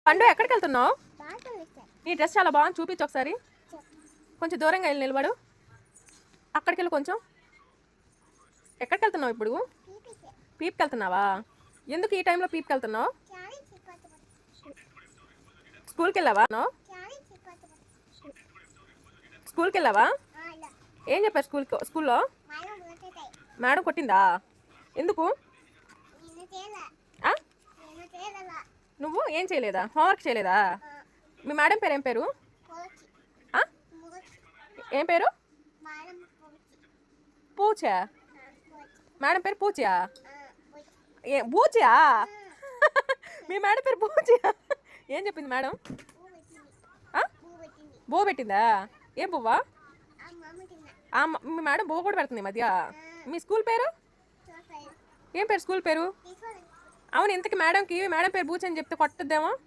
పండు ఎక్కడికి వెళ్తున్నావు? నీ డ్రెస్ చాలా బాగుంది, చూపించు ఒకసారి. కొంచెం దూరంగా వెళ్ళి నిలబడు. అక్కడికి వెళ్ళి కొంచెం. ఎక్కడికి వెళ్తున్నావు ఇప్పుడు? పీప్కి వెళ్తున్నావా? ఎందుకు ఈ టైంలో పీప్కి వెళ్తున్నావు? స్కూల్కి వెళ్ళావా? స్కూల్కి వెళ్ళావా? ఏం చెప్పారు స్కూల్లో? మేడం కొట్టిందా? ఎందుకు? నువ్వు ఏం చేయలేదా? హోంవర్క్ చేయలేదా? మీ మేడం పేరు ఏం పేరు? ఏం పేరు? పూచా? మేడం పేరు పూచా? బూచా? మీ మేడం పేరు బూచా? ఏం చెప్పింది మేడం? బో పెట్టిందా? ఏం పువ్వా? మీ మేడం బో కూడా పెడుతుంది ఈ మధ్య. మీ స్కూల్ పేరు ఏం పేరు? స్కూల్ పేరు? అవును, ఇంతకి మేడం పేరు బూచ్ అని చెప్తే కొట్టద్దేమో.